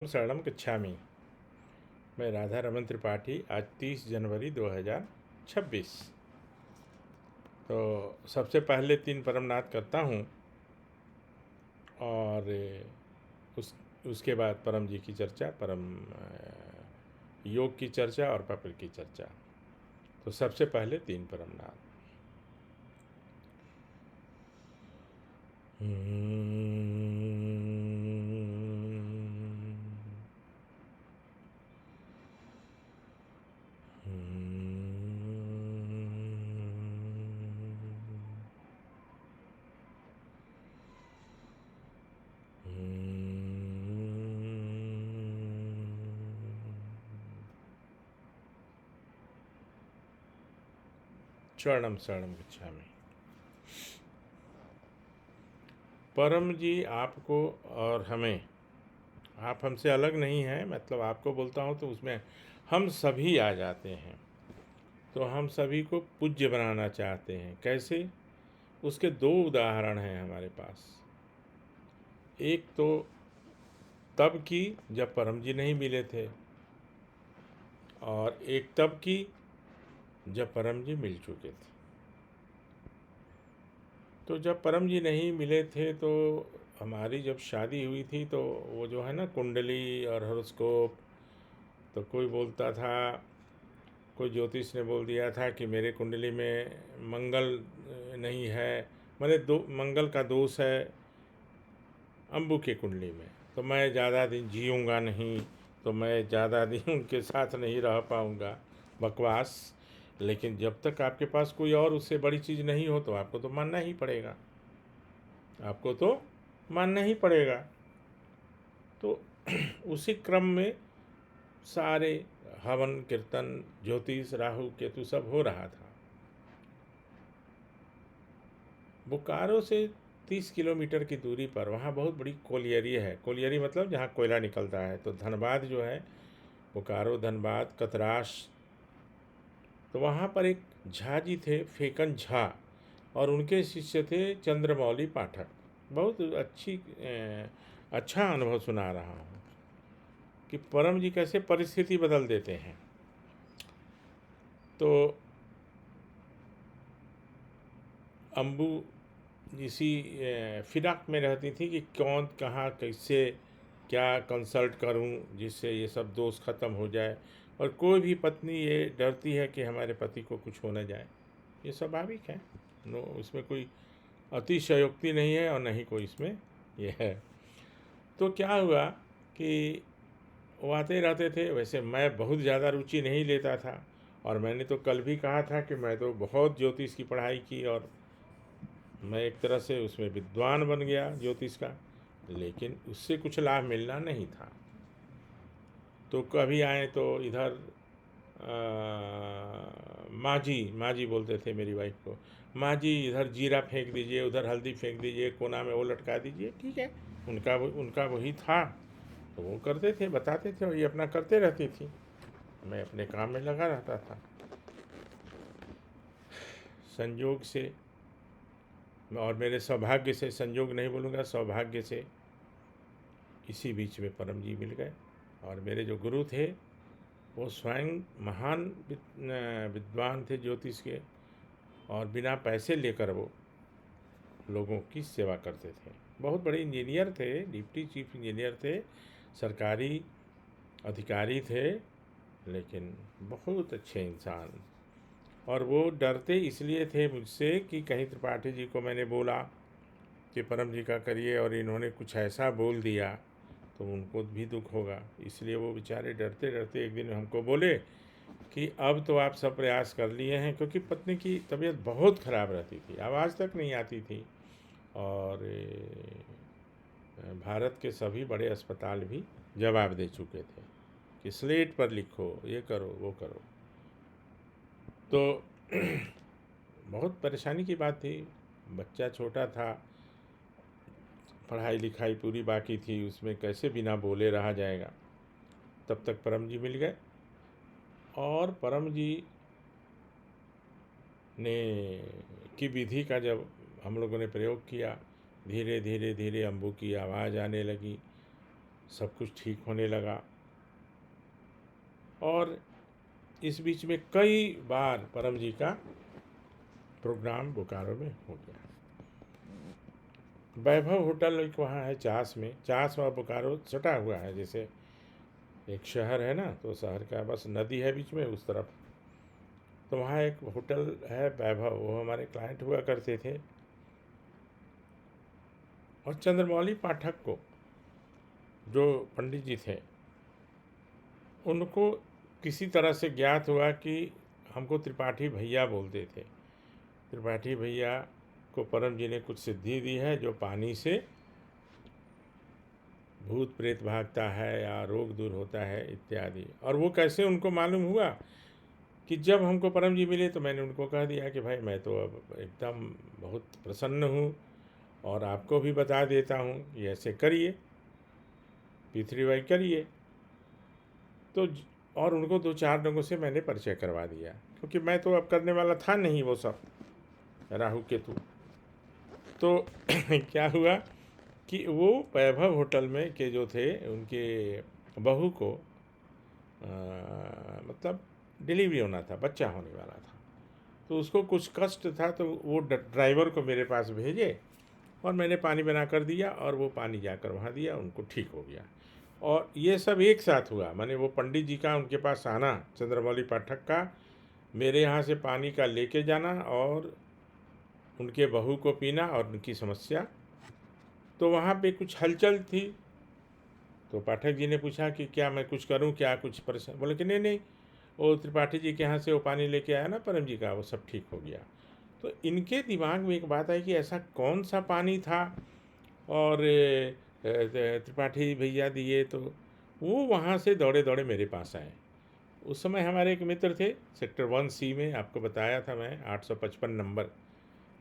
शरणम गच्छामि। मैं राधा रमन त्रिपाठी। आज 30 जनवरी 2026। तो सबसे पहले 3 परमनाथ करता हूँ और उस उसके बाद परम जी की चर्चा, परम योग की चर्चा और पपिल की चर्चा। तो सबसे पहले 3 परमनाथ। शरणम शरणम गच्छामि। परम जी आपको और हमें, आप हमसे अलग नहीं हैं, मतलब आपको बोलता हूँ तो उसमें हम सभी आ जाते हैं। तो हम सभी को पूज्य बनाना चाहते हैं। कैसे? उसके 2 उदाहरण हैं हमारे पास। एक तो तब की जब परम जी नहीं मिले थे, और एक तब की जब परम जी मिल चुके थे। तो जब परम जी नहीं मिले थे तो हमारी जब शादी हुई थी तो वो जो है ना कुंडली और हॉरोस्कोप, तो कोई बोलता था, कोई ज्योतिष ने बोल दिया था कि मेरे कुंडली में मंगल नहीं है, मैंने मंगल का दोष है अम्बू के कुंडली में, तो मैं ज़्यादा दिन जीऊँगा नहीं, तो मैं ज़्यादा दिन उनके साथ नहीं रह पाऊँगा। बकवास। लेकिन जब तक आपके पास कोई और उससे बड़ी चीज़ नहीं हो तो आपको तो मानना ही पड़ेगा, आपको तो मानना ही पड़ेगा। तो उसी क्रम में सारे हवन कीर्तन ज्योतिष राहु केतु सब हो रहा था। बोकारो से 30 किलोमीटर की दूरी पर वहाँ बहुत बड़ी कोलियरी है। कोलियरी मतलब जहाँ कोयला निकलता है। तो धनबाद जो है, बोकारो धनबाद कतराश, तो वहाँ पर एक झा जी थे, फेकन झा, और उनके शिष्य थे चंद्रमौली पाठक। बहुत अच्छा अनुभव सुना रहा हूँ कि परम जी कैसे परिस्थिति बदल देते हैं। तो अम्बू इसी फिराक में रहती थी कि कौन कहाँ कैसे क्या कंसल्ट करूं जिससे ये सब दोष खत्म हो जाए। और कोई भी पत्नी ये डरती है कि हमारे पति को कुछ हो न जाए। ये स्वाभाविक है, नो, इसमें कोई अतिशयोक्ति नहीं है और नहीं कोई इसमें ये है। तो क्या हुआ कि वो आते रहते थे। वैसे मैं बहुत ज़्यादा रुचि नहीं लेता था, और मैंने तो कल भी कहा था कि मैं तो बहुत ज्योतिष की पढ़ाई की और मैं एक तरह से उसमें विद्वान बन गया ज्योतिष का, लेकिन उससे कुछ लाभ मिलना नहीं था। तो कभी आए तो इधर माँ जी, माँ जी बोलते थे मेरी वाइफ को, माँ जी इधर जीरा फेंक दीजिए, उधर हल्दी फेंक दीजिए, कोना में वो लटका दीजिए। ठीक है, उनका वही था, तो वो करते थे, बताते थे, और ये अपना करते रहती थी। मैं अपने काम में लगा रहता था। संयोग से, और मेरे सौभाग्य से, संयोग नहीं बोलूँगा, सौभाग्य से इसी बीच में परम जी मिल गए। और मेरे जो गुरु थे वो स्वयं महान विद्वान थे ज्योतिष के, और बिना पैसे लेकर वो लोगों की सेवा करते थे। बहुत बड़े इंजीनियर थे, डिप्टी चीफ इंजीनियर थे, सरकारी अधिकारी थे, लेकिन बहुत अच्छे इंसान। और वो डरते इसलिए थे मुझसे कि कहीं त्रिपाठी जी को मैंने बोला कि परम जी का करिए और इन्होंने कुछ ऐसा बोल दिया तो उनको भी दुख होगा। इसलिए वो बेचारे डरते डरते एक दिन हमको बोले कि अब तो आप सब प्रयास कर लिए हैं, क्योंकि पत्नी की तबीयत बहुत ख़राब रहती थी, आवाज़ तक नहीं आती थी। और भारत के सभी बड़े अस्पताल भी जवाब दे चुके थे कि स्लेट पर लिखो, ये करो वो करो। तो बहुत परेशानी की बात थी। बच्चा छोटा था, पढ़ाई लिखाई पूरी बाकी थी, उसमें कैसे बिना बोले रहा जाएगा। तब तक परम जी मिल गए, और परम जी ने की विधि का जब हम लोगों ने प्रयोग किया, धीरे धीरे धीरे अम्बू की आवाज़ आने लगी, सब कुछ ठीक होने लगा। और इस बीच में कई बार परम जी का प्रोग्राम बोकारो में हो गया। वैभव होटल एक वहाँ है चास में, चास और बोकारो सटा हुआ है, जैसे एक शहर है ना, तो शहर का बस नदी है बीच में उस तरफ। तो वहाँ एक होटल है वैभव, वो हमारे क्लाइंट हुआ करते थे। और चंद्रमौली पाठक को, जो पंडित जी थे, उनको किसी तरह से ज्ञात हुआ कि हमको त्रिपाठी भैया बोलते थे। त्रिपाठी भैया को परम जी ने कुछ सिद्धि दी है, जो पानी से भूत प्रेत भागता है या रोग दूर होता है इत्यादि। और वो कैसे उनको मालूम हुआ कि जब हमको परम जी मिले तो मैंने उनको कह दिया कि भाई मैं तो अब एकदम बहुत प्रसन्न हूँ और आपको भी बता देता हूँ कि ऐसे करिए, पृथ्वी करिए। तो और उनको 2-4 लोगों से मैंने परिचय करवा दिया, क्योंकि मैं तो अब करने वाला था नहीं वो सब, राहु केतु। तो क्या हुआ कि वो वैभव होटल में के जो थे, उनके बहू को मतलब डिलीवरी होना था, बच्चा होने वाला था। तो उसको कुछ कष्ट था, तो वो ड्राइवर को मेरे पास भेजे और मैंने पानी बना कर दिया और वो पानी जाकर वहाँ दिया, उनको ठीक हो गया। और ये सब एक साथ हुआ, माने वो पंडित जी का उनके पास आना, चंद्रमौली पाठक का मेरे यहाँ से पानी का लेके जाना और उनके बहू को पीना और उनकी समस्या। तो वहाँ पे कुछ हलचल थी, तो पाठक जी ने पूछा कि क्या मैं कुछ करूँ, क्या कुछ परेशान? बोले कि नहीं नहीं, वो त्रिपाठी जी के यहाँ से वो पानी लेके आया ना परम जी का, वो सब ठीक हो गया। तो इनके दिमाग में एक बात आई कि ऐसा कौन सा पानी था, और त्रिपाठी भैया दिए। तो वो वहाँ से दौड़े दौड़े मेरे पास आए। उस समय हमारे एक मित्र थे सेक्टर 1C में, आपको बताया था मैं, 855 नंबर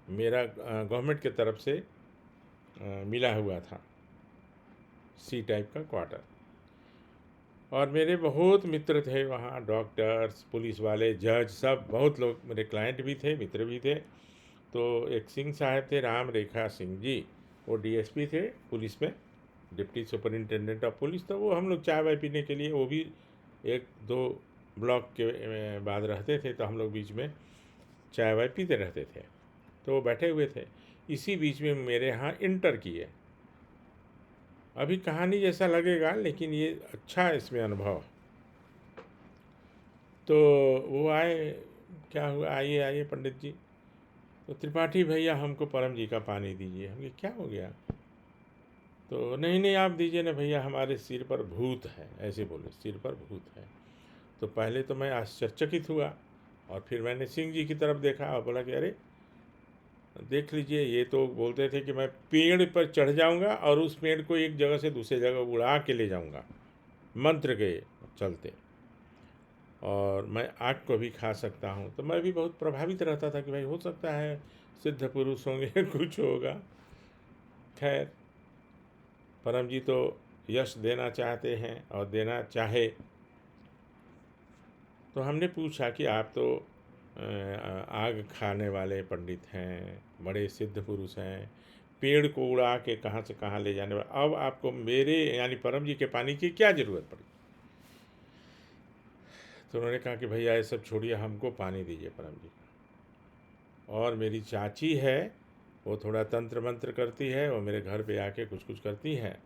मेरा गवर्नमेंट की तरफ से मिला हुआ था, C टाइप का क्वार्टर। और मेरे बहुत मित्र थे वहाँ, डॉक्टर्स, पुलिस वाले, जज, सब बहुत लोग मेरे क्लाइंट भी थे, मित्र भी थे। तो एक सिंह साहब थे, राम रेखा सिंह जी, वो DSP थे पुलिस में, डिप्टी सुपरिंटेंडेंट ऑफ पुलिस। तो वो हम लोग चाय वाय पीने के लिए, वो भी 1-2 ब्लॉक के बाद रहते थे, तो हम लोग बीच में चाय वाय पीते रहते थे। तो वो बैठे हुए थे, इसी बीच में मेरे यहाँ इंटर किए। अभी कहानी जैसा लगेगा, लेकिन ये अच्छा है इसमें अनुभव। तो वो आए, क्या हुआ, आइए आइए पंडित जी। तो त्रिपाठी भैया हमको परम जी का पानी दीजिए। हम क्या हो गया? तो नहीं नहीं आप दीजिए ना भैया, हमारे सिर पर भूत है, ऐसे बोले, सिर पर भूत है। तो पहले तो मैं आश्चर्यचकित हुआ, और फिर मैंने सिंह जी की तरफ देखा और बोला कि अरे देख लीजिए, ये तो बोलते थे कि मैं पेड़ पर चढ़ जाऊंगा और उस पेड़ को एक जगह से दूसरी जगह उड़ा के ले जाऊंगा मंत्र के चलते, और मैं आग को भी खा सकता हूँ। तो मैं भी बहुत प्रभावित रहता था कि भाई हो सकता है सिद्ध पुरुष होंगे कुछ होगा। खैर, परम जी तो यश देना चाहते हैं और देना चाहे। तो हमने पूछा कि आप तो आग खाने वाले पंडित हैं, बड़े सिद्ध पुरुष हैं, पेड़ को उड़ा के कहाँ से कहाँ ले जाने वाले, अब आपको मेरे यानी परम जी के पानी की क्या ज़रूरत पड़ी? तो उन्होंने कहा कि भैया ये सब छोड़िए, हमको पानी दीजिए परम जी का। और मेरी चाची है, वो थोड़ा तंत्र मंत्र करती है, वो मेरे घर पे आके कुछ कुछ करती है।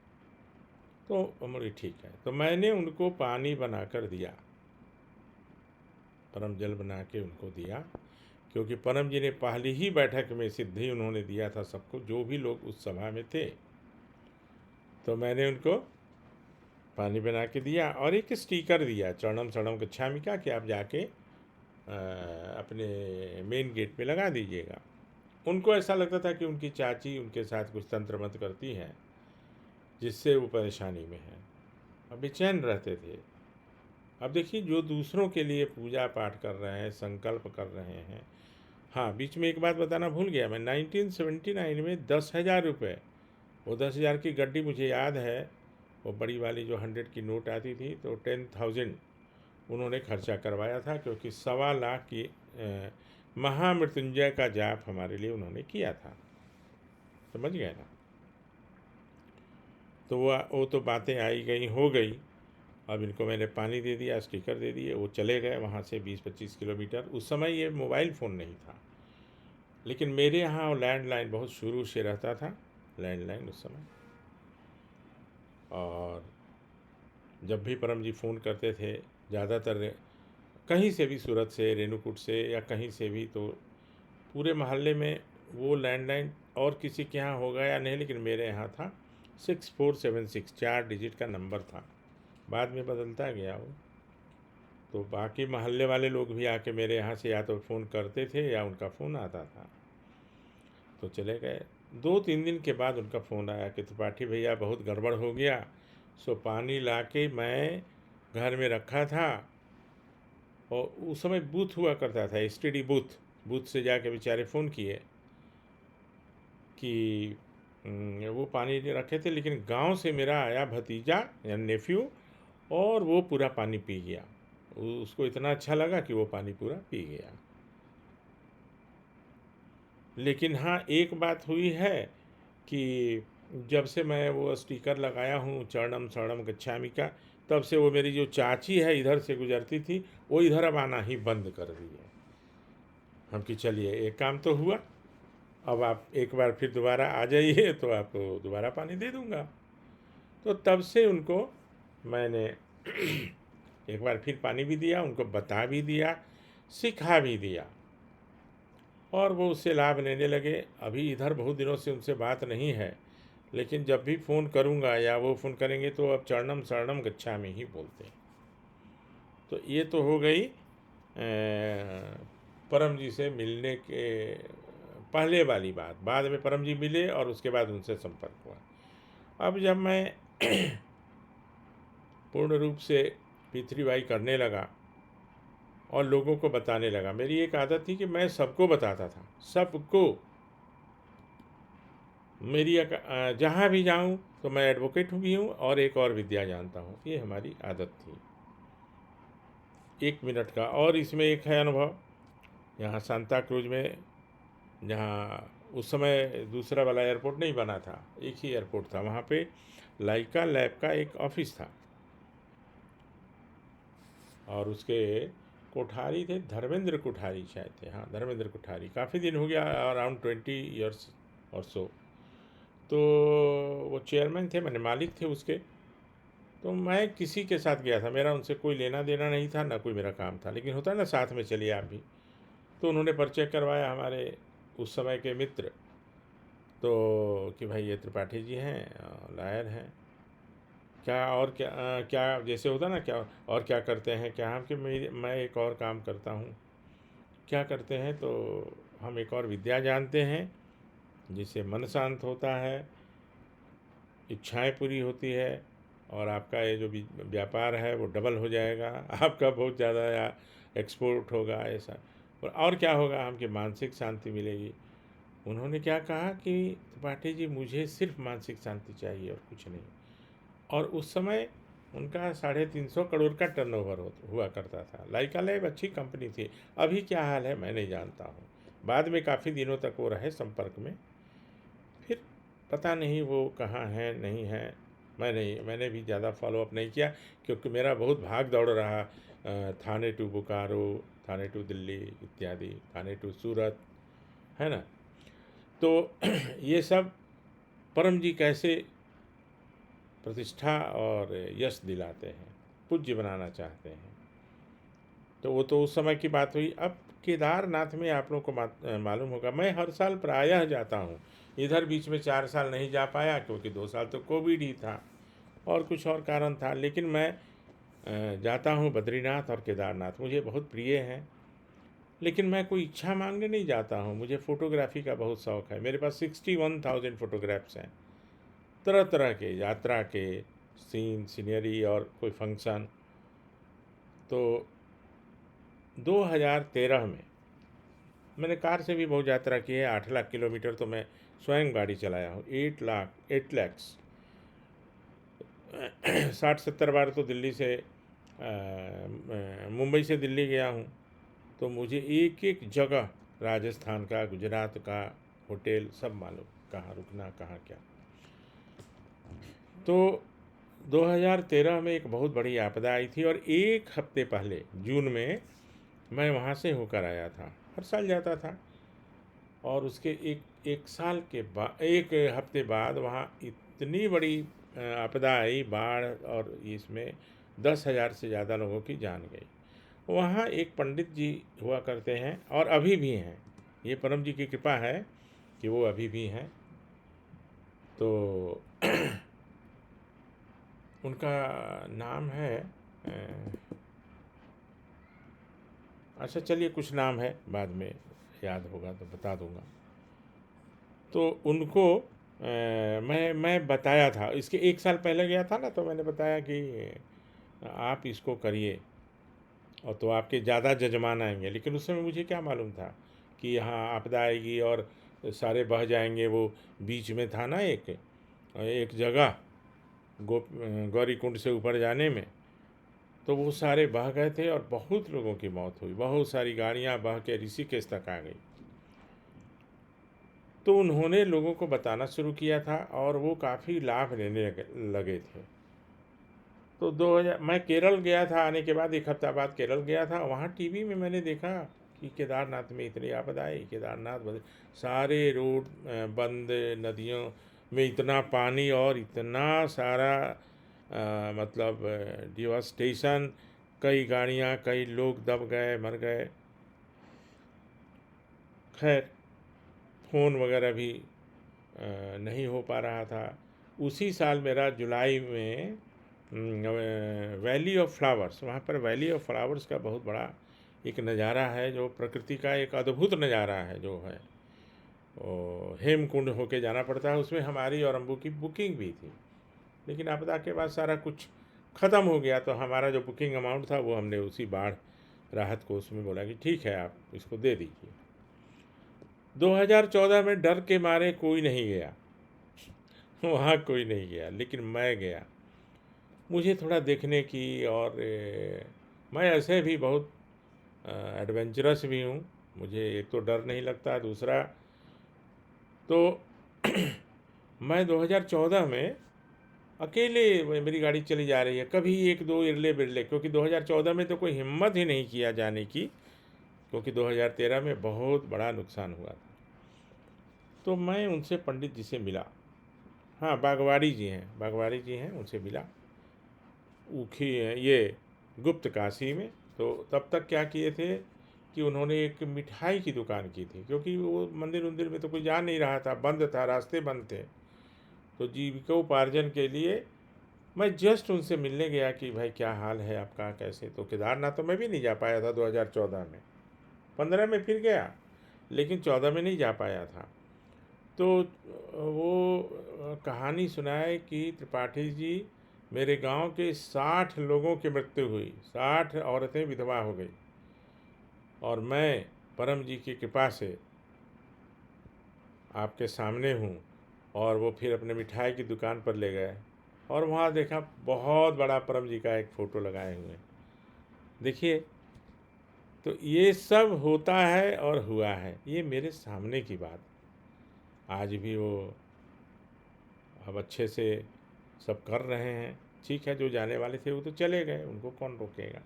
तो बोली ठीक है। तो मैंने उनको पानी बनाकर दिया, परम जल बना के उनको दिया, क्योंकि परम जी ने पहली ही बैठक में सिद्धि उन्होंने दिया था सबको, जो भी लोग उस सभा में थे। तो मैंने उनको पानी बना के दिया और एक स्टिकर दिया, चरणम शरणम गच्छामि का, कि आप जाके अपने मेन गेट पे लगा दीजिएगा। उनको ऐसा लगता था कि उनकी चाची उनके साथ कुछ तंत्र मंत्र करती हैं, जिससे वो परेशानी में हैं, अब बेचैन रहते थे। अब देखिए, जो दूसरों के लिए पूजा पाठ कर रहे हैं, संकल्प कर रहे हैं। हाँ, बीच में एक बात बताना भूल गया मैं, 1979 में 10,000 रुपये, वो 10,000 की गड्डी मुझे याद है, वो बड़ी वाली जो 100 की नोट आती थी, तो 10,000 उन्होंने खर्चा करवाया था, क्योंकि 1.25 लाख की महामृत्युंजय का जाप हमारे लिए उन्होंने किया था। समझ गए ना? तो वो तो बातें आई गई हो गई। अब इनको मैंने पानी दे दिया, स्टिकर दे दिए, वो चले गए वहाँ से 20-25 किलोमीटर। उस समय ये मोबाइल फ़ोन नहीं था, लेकिन मेरे यहाँ लैंडलाइन बहुत शुरू से रहता था, लैंडलाइन उस समय। और जब भी परम जी फ़ोन करते थे, ज़्यादातर कहीं से भी, सूरत से, रेणुकूट से या कहीं से भी, तो पूरे मोहल्ले में वो लैंडलाइन और किसी के यहाँ होगा या नहीं, लेकिन मेरे यहाँ था। 6476 4 डिजिट का नंबर था, बाद में बदलता गया वो। तो बाकी मोहल्ले वाले लोग भी आके मेरे यहाँ से या तो फ़ोन करते थे या उनका फ़ोन आता था, तो चले गए। 2-3 दिन के बाद उनका फ़ोन आया कि त्रिपाठी भैया बहुत गड़बड़ हो गया, सो पानी ला के मैं घर में रखा था। और उस समय बूथ हुआ करता था, एसटीडी बूथ, बूथ से जाके बेचारे फ़ोन किए कि वो पानी रखे थे, लेकिन गांव से मेरा आया भतीजा या नेफ्यू, और वो पूरा पानी पी गया। उसको इतना अच्छा लगा कि वो पानी पूरा पी गया। लेकिन हाँ, एक बात हुई है कि जब से मैं वो स्टिकर लगाया हूँ चरणम शरणम गच्छामि का, तब से वो मेरी जो चाची है इधर से गुजरती थी, वो इधर अब आना ही बंद कर दी है। हम कि चलिए एक काम तो हुआ, अब आप एक बार फिर दोबारा आ जाइए तो आपको दोबारा पानी दे दूँगा। तो तब से उनको मैंने एक बार फिर पानी भी दिया, उनको बता भी दिया, सिखा भी दिया, और वो उससे लाभ लेने लगे। अभी इधर बहुत दिनों से उनसे बात नहीं है, लेकिन जब भी फ़ोन करूँगा या वो फ़ोन करेंगे तो अब चरणम शरणम गच्छामि ही बोलते हैं। तो ये तो हो गई परम जी से मिलने के पहले वाली बात। बाद में परम जी मिले और उसके बाद उनसे संपर्क हुआ। अब जब मैं पूर्ण रूप से P3Y करने लगा और लोगों को बताने लगा, मेरी एक आदत थी कि मैं सबको बताता था, सबको। मेरी जहाँ भी जाऊँ तो मैं एडवोकेट भी हूँ और एक और विद्या जानता हूँ, ये हमारी आदत थी। 1 मिनट का और इसमें एक है अनुभव, यहाँ सांता क्रूज में, जहाँ उस समय दूसरा वाला एयरपोर्ट नहीं बना था, एक ही एयरपोर्ट था, वहाँ पे लाइका लैब का एक ऑफिस था, और उसके कोठारी थे धर्मेंद्र कोठारी शायद थे, हाँ धर्मेंद्र कोठारी। काफ़ी दिन हो गया, अराउंड 20 ईयर्स और सो। तो वो चेयरमैन थे, मैंने मालिक थे उसके। तो मैं किसी के साथ गया था, मेरा उनसे कोई लेना देना नहीं था, ना कोई मेरा काम था, लेकिन होता है ना साथ में चलिए आप भी। तो उन्होंने परिचय करवाया हमारे उस समय के मित्र, तो कि भाई ये त्रिपाठी जी हैं, लायर हैं, क्या और क्या क्या जैसे होता ना, क्या और क्या करते हैं, क्या हम कि मैं एक और काम करता हूँ। क्या करते हैं, तो हम एक और विद्या जानते हैं जिससे मन शांत होता है, इच्छाएं पूरी होती है, और आपका ये जो व्यापार है वो डबल हो जाएगा, आपका बहुत ज़्यादा या एक्सपोर्ट होगा ऐसा। और क्या होगा, हमकी मानसिक शांति मिलेगी। उन्होंने क्या कहा कि त्रिपाठी जी मुझे सिर्फ मानसिक शांति चाहिए और कुछ नहीं। और उस समय उनका 350 करोड़ का टर्नओवर हुआ करता था। लाइका लैब अच्छी कंपनी थी, अभी क्या हाल है मैं नहीं जानता हूँ। बाद में काफ़ी दिनों तक वो रहे संपर्क में, फिर पता नहीं वो कहाँ हैं नहीं हैं। मैंने भी ज़्यादा फॉलोअप नहीं किया, क्योंकि मेरा बहुत भाग दौड़ रहा, थाने टू बोकारो, थाने टू दिल्ली इत्यादि, थाने टू सूरत, है ना। तो ये सब परम जी कैसे प्रतिष्ठा और यश दिलाते हैं, पूज्य बनाना चाहते हैं। तो वो तो उस समय की बात हुई। अब केदारनाथ में आप लोगों को मालूम होगा, मैं हर साल प्रायः जाता हूँ। इधर बीच में 4 साल नहीं जा पाया, क्योंकि 2 साल तो कोविड ही था और कुछ और कारण था, लेकिन मैं जाता हूँ बद्रीनाथ और केदारनाथ, मुझे बहुत प्रिय हैं। लेकिन मैं कोई इच्छा मांगने नहीं जाता हूँ, मुझे फ़ोटोग्राफ़ी का बहुत शौक़ है। मेरे पास 61,000 फ़ोटोग्राफ्स हैं, तरह तरह के, यात्रा के, सीन सीनरी और कोई फंक्शन। तो 2013 में मैंने कार से भी बहुत यात्रा की है, 8 लाख किलोमीटर तो मैं स्वयं गाड़ी चलाया हूँ, 8 लैक्स 60-70 बार तो दिल्ली से मुंबई से दिल्ली गया हूँ। तो मुझे एक एक जगह, राजस्थान का, गुजरात का, होटल सब मालूम, कहाँ रुकना कहाँ क्या। तो 2013 में एक बहुत बड़ी आपदा आई थी और एक हफ्ते पहले जून में मैं वहाँ से होकर आया था। हर साल जाता था और उसके एक एक साल के बाद, एक हफ्ते बाद वहाँ इतनी बड़ी आपदा आई, बाढ़, और इसमें 10,000 से ज़्यादा लोगों की जान गई। वहाँ एक पंडित जी हुआ करते हैं और अभी भी हैं। ये परम जी की कृपा है कि वो अभी भी हैं। तो उनका नाम है अच्छा चलिए, कुछ नाम है, बाद में याद होगा तो बता दूंगा। तो उनको मैं बताया था, इसके एक साल पहले गया था ना, तो मैंने बताया कि आप इसको करिए और तो आपके ज़्यादा जजमान आएंगे। लेकिन उस समय मुझे क्या मालूम था कि यहाँ आपदा आएगी और सारे बह जाएंगे। वो बीच में था ना एक एक जगह गौरी कुंड से ऊपर जाने में, तो वो सारे बह गए थे और बहुत लोगों की मौत हुई। बहुत सारी गाड़ियाँ बह के ऋषिकेश तक आ गई। तो उन्होंने लोगों को बताना शुरू किया था और वो काफ़ी लाभ लेने लगे थे। तो 2000 मैं केरल गया था, आने के बाद एक हफ्ता बाद केरल गया था। वहाँ टीवी में मैंने देखा कि केदारनाथ में इतनी आपदा आई, केदारनाथ बंद, सारे रोड बंद, नदियों में इतना पानी और इतना सारा मतलब डिवास्टेशन, कई गाड़ियाँ, कई लोग दब गए, मर गए। खैर, फ़ोन वगैरह भी नहीं हो पा रहा था। उसी साल मेरा जुलाई में वैली ऑफ फ्लावर्स, वहाँ पर वैली ऑफ फ्लावर्स का बहुत बड़ा एक नज़ारा है, जो प्रकृति का एक अद्भुत नज़ारा है जो है। वो हेमकुंड होके जाना पड़ता है। उसमें हमारी और अम्बू की बुकिंग भी थी, लेकिन आपदा के बाद सारा कुछ ख़त्म हो गया। तो हमारा जो बुकिंग अमाउंट था वो हमने उसी बाढ़ राहत को उसमें बोला कि ठीक है, आप इसको दे दीजिए। 2014 में डर के मारे कोई नहीं गया, वहाँ कोई नहीं गया, लेकिन मैं गया। मुझे थोड़ा देखने की, और मैं ऐसे भी बहुत एडवेंचरस भी हूँ। मुझे एक तो डर नहीं लगता, दूसरा तो मैं 2014 में अकेले, मेरी गाड़ी चली जा रही है, कभी एक दो इरले बिरले, क्योंकि 2014 में तो कोई हिम्मत ही नहीं किया जाने की, क्योंकि 2013 में बहुत बड़ा नुकसान हुआ था। तो मैं उनसे पंडित जी से मिला। हाँ, बागवाड़ी जी हैं, बागवाड़ी जी हैं, उनसे मिला। ऊखी ये गुप्त काशी में। तो तब तक क्या किए थे कि उन्होंने एक मिठाई की दुकान की थी, क्योंकि वो मंदिर उंदिर में तो कोई जा नहीं रहा था, बंद था, रास्ते बंद थे। तो जीविकोपार्जन के लिए मैं जस्ट उनसे मिलने गया कि भाई क्या हाल है आपका, कैसे। तो केदारनाथ तो मैं भी नहीं जा पाया था 2014 में, 15 में फिर गया, लेकिन 14 में नहीं जा पाया था। तो वो कहानी सुनाए कि त्रिपाठी जी, मेरे गांव के 60 लोगों की मृत्यु हुई, 60 औरतें विधवा हो गई, और मैं परम जी की कृपा से आपके सामने हूँ। और वो फिर अपने मिठाई की दुकान पर ले गए और वहाँ देखा बहुत बड़ा परम जी का एक फ़ोटो लगाए हुए। देखिए, तो ये सब होता है और हुआ है, ये मेरे सामने की बात। आज भी वो अब अच्छे से सब कर रहे हैं। ठीक है, जो जाने वाले थे वो तो चले गए, उनको कौन रोकेगा।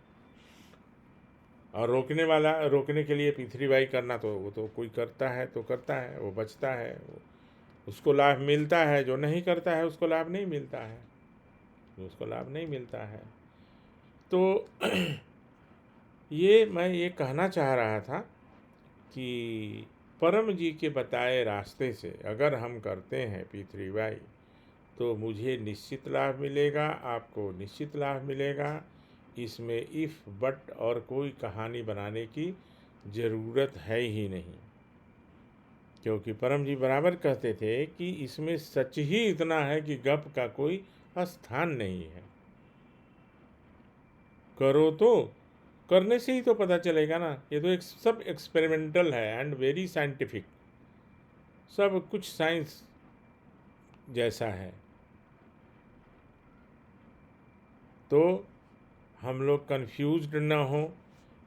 और रोकने वाला, रोकने के लिए पीथरीबाई करना, तो वो तो कोई करता है तो करता है, वो बचता है, उसको लाभ मिलता है। जो नहीं करता है उसको लाभ नहीं मिलता है, उसको लाभ नहीं मिलता है। तो ये मैं ये कहना चाह रहा था कि परम जी के बताए रास्ते से अगर हम करते हैं पीथरीबाई, तो मुझे निश्चित लाभ मिलेगा, आपको निश्चित लाभ मिलेगा। इसमें इफ़ बट और कोई कहानी बनाने की ज़रूरत है ही नहीं, क्योंकि परम जी बराबर कहते थे कि इसमें सच ही इतना है कि गप का कोई स्थान नहीं है। करो तो, करने से ही तो पता चलेगा ना। ये तो एक सब एक्सपेरिमेंटल है एंड वेरी साइंटिफिक, सब कुछ साइंस जैसा है। तो हम लोग कंफ्यूज्ड न हो,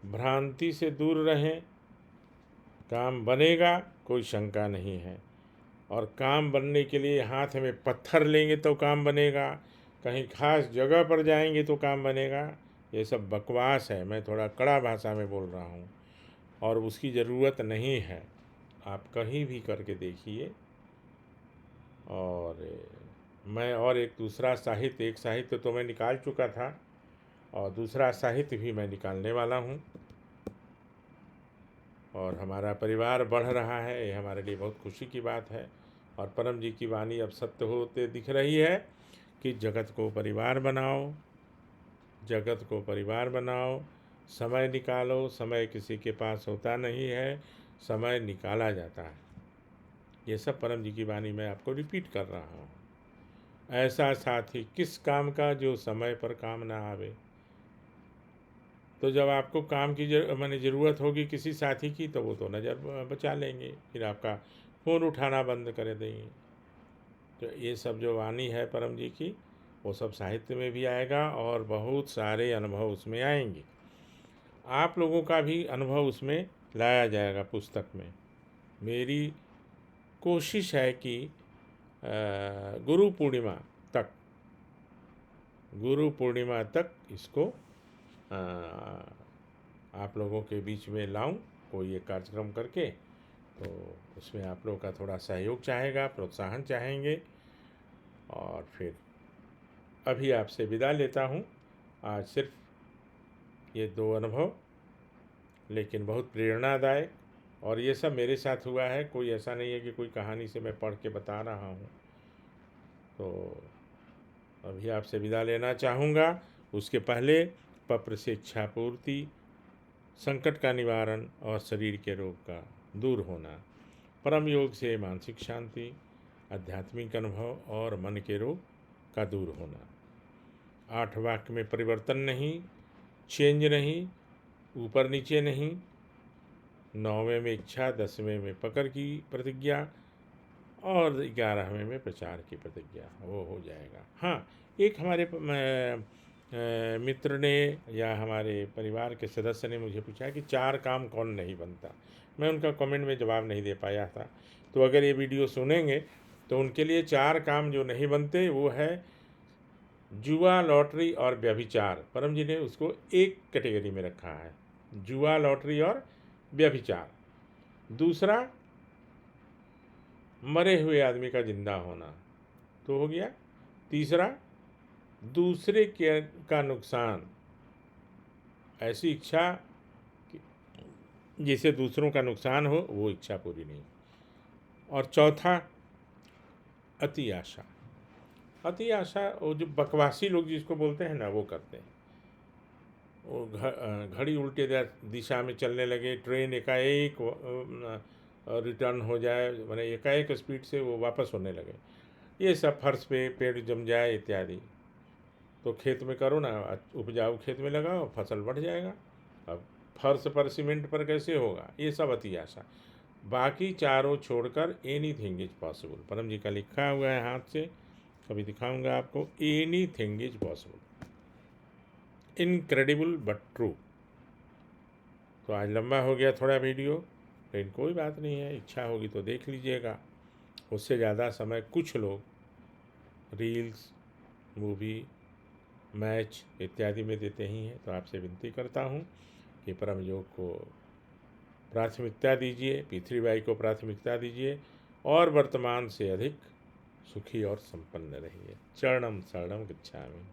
भ्रांति से दूर रहें, काम बनेगा, कोई शंका नहीं है। और काम बनने के लिए हाथ में पत्थर लेंगे तो काम बनेगा, कहीं खास जगह पर जाएंगे तो काम बनेगा, ये सब बकवास है। मैं थोड़ा कड़ा भाषा में बोल रहा हूँ और उसकी ज़रूरत नहीं है। आप कहीं भी करके देखिए। और मैं और एक साहित्य तो मैं निकाल चुका था और दूसरा साहित्य भी मैं निकालने वाला हूँ। और हमारा परिवार बढ़ रहा है, ये हमारे लिए बहुत खुशी की बात है। और परम जी की वाणी अब सत्य होते दिख रही है कि जगत को परिवार बनाओ, जगत को परिवार बनाओ, समय निकालो। समय किसी के पास होता नहीं है, समय निकाला जाता है। ये सब परम जी की वाणी मैं आपको रिपीट कर रहा हूँ। ऐसा साथी किस काम का जो समय पर काम ना आवे। तो जब आपको काम की माने ज़रूरत होगी किसी साथी की, तो वो तो नज़र बचा लेंगे, फिर आपका फ़ोन उठाना बंद कर देंगे। तो ये सब जो वाणी है परम जी की, वो सब साहित्य में भी आएगा और बहुत सारे अनुभव उसमें आएंगे। आप लोगों का भी अनुभव उसमें लाया जाएगा पुस्तक में। मेरी कोशिश है कि गुरु पूर्णिमा तक इसको आप लोगों के बीच में लाऊं, कोई एक कार्यक्रम करके। तो उसमें आप लोगों का थोड़ा सहयोग चाहेगा, प्रोत्साहन चाहेंगे। और फिर अभी आपसे विदा लेता हूं। आज सिर्फ ये 2 अनुभव, लेकिन बहुत प्रेरणादायक। और ये सब मेरे साथ हुआ है, कोई ऐसा नहीं है कि कोई कहानी से मैं पढ़ के बता रहा हूँ। तो अभी आपसे विदा लेना चाहूँगा। उसके पहले पत्र से इच्छा पूर्ति, संकट का निवारण और शरीर के रोग का दूर होना, परम योग से मानसिक शांति, आध्यात्मिक अनुभव और मन के रोग का दूर होना। 8 वाक्य में परिवर्तन नहीं, चेंज नहीं, ऊपर नीचे नहीं। 9वें में इच्छा, 10वें में पकड़ की प्रतिज्ञा और 11वें में प्रचार की प्रतिज्ञा, वो हो जाएगा। हाँ, एक हमारे मित्र ने या हमारे परिवार के सदस्य ने मुझे पूछा कि 4 काम कौन नहीं बनता। मैं उनका कमेंट में जवाब नहीं दे पाया था। तो अगर ये वीडियो सुनेंगे तो उनके लिए 4 काम जो नहीं बनते वो है जुआ, लॉटरी और व्यभिचार। परम जी ने उसको एक कैटेगरी में रखा है, जुआ, लॉटरी और व्यभिचार। दूसरा, मरे हुए आदमी का जिंदा होना, तो हो गया। तीसरा, दूसरे के का नुकसान, ऐसी इच्छा जिससे दूसरों का नुकसान हो, वो इच्छा पूरी नहीं। और चौथा, अति आशा। अति आशा वो जो बकवासी लोग जिसको बोलते हैं ना, वो करते हैं। वो घड़ी उल्टे दिशा में चलने लगे, ट्रेन एकाएक रिटर्न हो जाए, मैंने एकाएक स्पीड से वो वापस होने लगे, ये सब फर्श पे पेड़ जम जाए इत्यादि। तो खेत में करो ना, उपजाऊ खेत में लगाओ, फसल बढ़ जाएगा। अब फर्श पर, सीमेंट पर कैसे होगा? ये सब अति आशा। बाकी चारों छोड़कर एनीथिंग इज पॉसिबल। परम जी का लिखा हुआ है हाथ से, कभी दिखाऊंगा आपको। Anything is possible, incredible but true. तो आज लंबा हो गया थोड़ा वीडियो, लेकिन कोई बात नहीं है, इच्छा होगी तो देख लीजिएगा। उससे ज़्यादा समय कुछ लोग रील्स, मूवी, मैच इत्यादि में देते ही हैं। तो आपसे विनती करता हूँ कि परम योग को प्राथमिकता दीजिए, पृथ्वीबाई को प्राथमिकता दीजिए और वर्तमान से अधिक सुखी और संपन्न रहिए। चरणम शरणम गच्छामि।